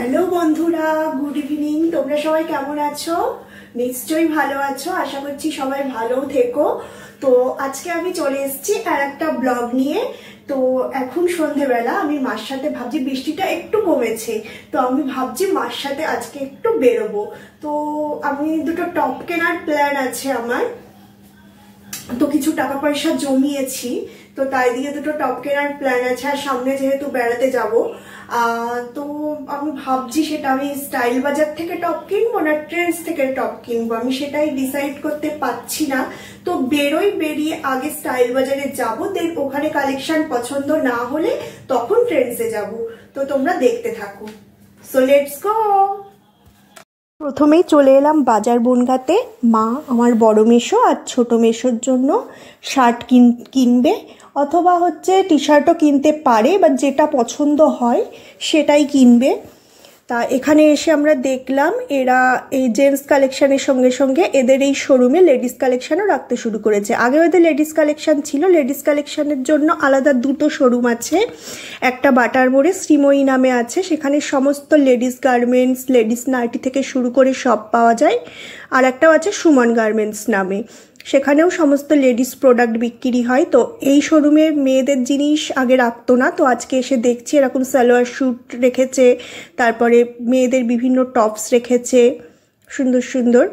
Hello বন্ধুরা, good evening. তোমরা সবাই কেমন আছো? নিশ্চয়ই ভালো আছো, আশা করছি সবাই ভালো থেকো। তো আজকে আমি চলে এসেছি আর একটা ব্লগ নিয়ে। তো এখন সন্ধেবেলা আমি মার সাথে ভাবছি, বৃষ্টিটা একটু কমেছে, তো আমি ভাবছি মার সাথে আজকে একটু বেরোবো। তো আমি দুটো টপ কেনার প্ল্যান আছে আমার, তো কিছু টাকা পয়সা জমিয়েছি, তো তাই দিয়ে দুটো টপ কেনার প্ল্যান আছে। আর সামনে যেহেতু বেড়াতে যাব, তো আমি ভাবছি সেটা আমি স্টাইল বাজার থেকে টপ কিনবো না ট্রেন্ডস থেকে টপ কিনবো, আমি সেটাই ডিসাইড করতে পারছি না। তো বেরিয়ে আগে স্টাইল বাজারে যাব, দেন ওখানে কালেকশন পছন্দ না হলে তখন ট্রেন্ডসে যাব। তো তোমরা দেখতে থাকো, সো লেটস গো। প্রথমেই চলে এলাম বাজার বনগাঁতে। মা আমার বড় মেশো আর ছোট মেশোর জন্য শার্ট কিনবে, অথবা টি শার্টও কিনতে পারে, বা যেটা পছন্দ হয় সেটাই কিনবে। তা এখানে এসে আমরা দেখলাম এরা এই জেন্টস কালেকশানের সঙ্গে সঙ্গে এদের এই শোরুমে লেডিস কালেকশানও রাখতে শুরু করেছে। আগে ওদের লেডিস কালেকশান ছিল, লেডিস কালেকশানের জন্য আলাদা দুটো শোরুম আছে। একটা বাটার মোড়ে শ্রীময়ী নামে আছে, সেখানে সমস্ত লেডিস গার্মেন্টস, লেডিস নাইটি থেকে শুরু করে সব পাওয়া যায়। আর একটাও আছে সুমন গার্মেন্টস নামে, সেখানেও সমস্ত লেডিস প্রোডাক্ট বিক্রি হয়। তো এই শোরুমে মেয়েদের জিনিস আগে রাখতো না, তো আজকে এসে দেখছি এরকম সালোয়ার স্যুট রেখেছে, তারপরে মেয়েদের বিভিন্ন টপস রেখেছে সুন্দর সুন্দর।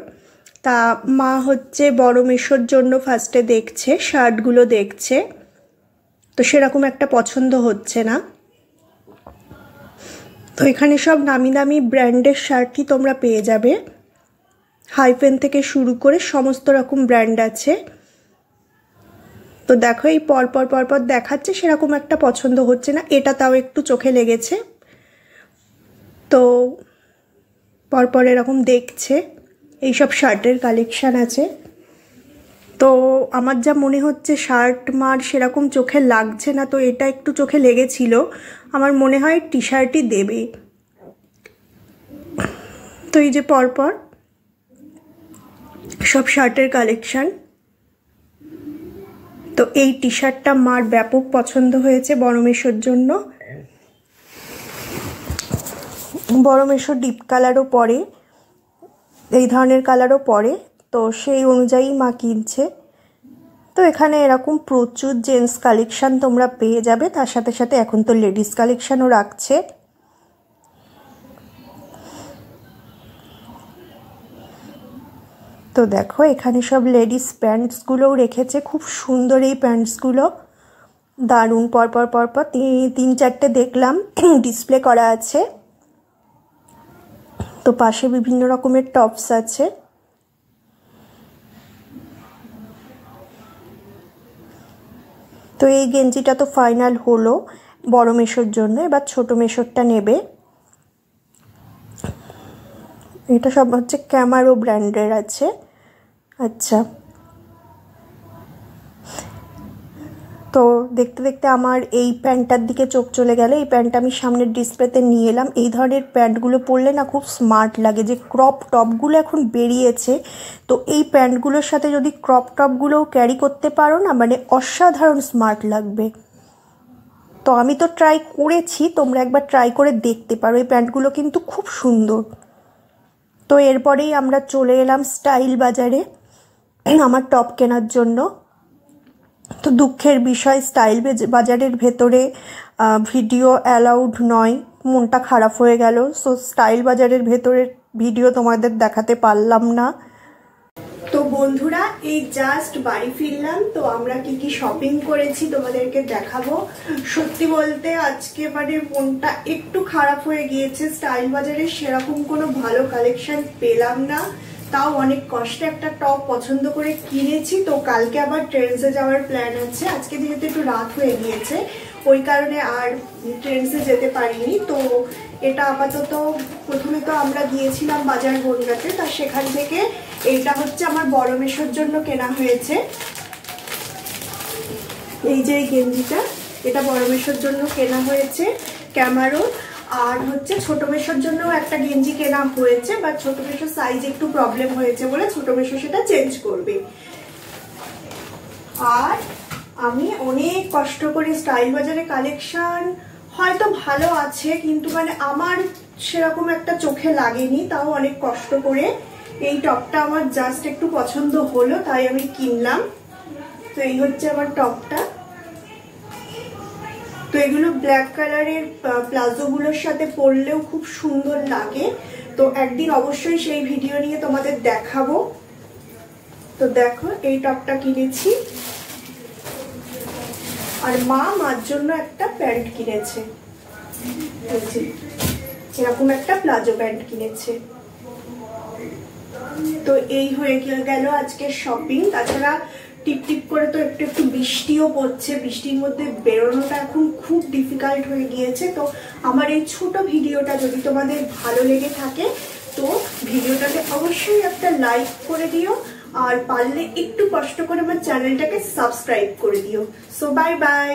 তা মা বড় মেশোর জন্য ফার্স্টে দেখছে, শার্টগুলো দেখছে, তো সেরকম একটা পছন্দ হচ্ছে না। তো এখানে সব নামি দামি ব্র্যান্ডের শার্টই তোমরা পেয়ে যাবে, হাইফেন থেকে শুরু করে সমস্ত রকম ব্র্যান্ড আছে। তো দেখো এই পরপর দেখাচ্ছে, সেরকম একটা পছন্দ হচ্ছে না। এটা তাও একটু চোখে লেগেছে, তো পরপর এরকম দেখছে। এইসব শার্টের কালেকশান আছে। তো আমার যা মনে হচ্ছে শার্ট মার সেরকম চোখে লাগছে না, তো এটা একটু চোখে লেগেছিল। আমার মনে হয় টি শার্টই দেবে। তো এই যে পরপর সব শার্টের কালেকশান। তো এই টি শার্টটা মার ব্যাপক পছন্দ হয়েছে বড় মেশোর জন্য। বড় মেশো ডিপ কালারও পরে, এই ধরনের কালারও পরে, তো সেই অনুযায়ী মা কিনছে। তো এখানে এরকম প্রচুর জেন্টস কালেকশান তোমরা পেয়ে যাবে, তার সাথে সাথে এখন তো লেডিস কালেকশানও রাখছে। তো দেখো এখানে সব লেডিস প্যান্টসগুলোও রেখেছে, খুব সুন্দর এই প্যান্টসগুলো, দারুণ। পরপর তিন চারটে দেখলাম ডিসপ্লে করা আছে। তো পাশে বিভিন্ন রকমের টপস আছে। তো এই গেঞ্জিটা তো ফাইনাল হলো বড় মেশোর জন্য, এবার ছোট মেশোরটা নেবে। এটা সব ক্যামারো ব্র্যান্ডের আছে। আচ্ছা, তো দেখতে দেখতে আমার এই প্যান্টটার দিকে চোখ চলে গেল। এই প্যান্টটা আমি সামনের ডিসপ্লেতে নিয়ে এলাম। এই ধরনের প্যান্টগুলো পরলে না খুব স্মার্ট লাগে, যে ক্রপ টপগুলো এখন বেরিয়েছে, তো এই প্যান্টগুলোর সাথে যদি ক্রপ টপগুলোও ক্যারি করতে পারো না, মানে অসাধারণ স্মার্ট লাগবে। তো আমি তো ট্রাই করেছি, তোমরা একবার ট্রাই করে দেখতে পারো, এই প্যান্টগুলো কিন্তু খুব সুন্দর। তো এরপরেই আমরা চলে এলাম স্টাইল বাজারে আমার টপ কেনার জন্য। তো দুঃখের বিষয়, স্টাইল বাজারের ভেতরে ভিডিও অ্যালাউড নয়, মনটা খারাপ হয়ে গেল। সো স্টাইল বাজারের ভেতরের ভিডিও তোমাদের দেখাতে পারলাম না। তো বন্ধুরা, এই জাস্ট বাড়ি ফিরলাম, তো আমরা কি কি শপিং করেছি তোমাদেরকে দেখাবো। সত্যি বলতে আজকে মনটা একটু খারাপ হয়ে গিয়েছে, স্টাইল বাজারে সেরকম কোনো ভালো কালেকশন পেলাম না। তাও অনেক কষ্টে একটা টপ পছন্দ করে কিনেছি। তো কালকে আবার ট্রেন্ডসে যাওয়ার প্ল্যান আছে, আজকে যেহেতু একটু রাত হয়ে গিয়েছে ওই কারণে আর ট্রেন্ডসে যেতে পারিনি। তো এটা আপাতত, প্রথমে তো আমরা গিয়েছিলাম বাজার বনগাঁতে, তা সেখান থেকে এইটা আমার বড় মেশোর জন্য কেনা হয়েছে। এই যে এই গেঞ্জিটা, এটা বড় মেশোর জন্য কেনা হয়েছে ক্যামারো। আর ছোট মেশোর জন্য একটা গেঞ্জি কেনা হয়েছে, বাট ছোট মেশোর সাইজ একটু প্রবলেম হয়েছে বলে ছোট মেশো সেটা চেঞ্জ করবে। আর আমি অনেক কষ্ট করে স্টাইল বাজারে কালেকশন হয়তো ভালো আছে, কিন্তু আমার সেরকম একটা চোখে লাগেনি, তাও অনেক কষ্ট করে এই টপটা আমার জাস্ট একটু পছন্দ হলো তাই আমি কিনলাম। তো এই হচ্ছে আমার টপটা। তো এগুলো ব্ল্যাক কালারের প্লাজো গুলোর সাথে পরলেও খুব সুন্দর লাগে। তো একদিন অবশ্যই সেই ভিডিও নিয়ে তোমাদের দেখাবো। তো দেখো এই টপটা কিনেছি, আর মার জন্য একটা প্যান্ট কিনেছে, এরকম একটা প্লাজো প্যান্ট কিনেছে। তো এই হয়ে গেল আজকের শপিং। তাছাড়া টিপ টিপ করে তো একটু একটু বৃষ্টিও পড়ছে, বৃষ্টির মধ্যে বেরোনোটা এখন খুব ডিফিকাল্ট হয়ে গিয়েছে। তো আমার এই ছোট ভিডিওটা যদি তোমাদের ভালো লেগে থাকে তো ভিডিওটাকে অবশ্যই একটা লাইক করে দিও, আর পারলে একটু কষ্ট করে আমার চ্যানেলটাকে সাবস্ক্রাইব করে দিও। So bye bye.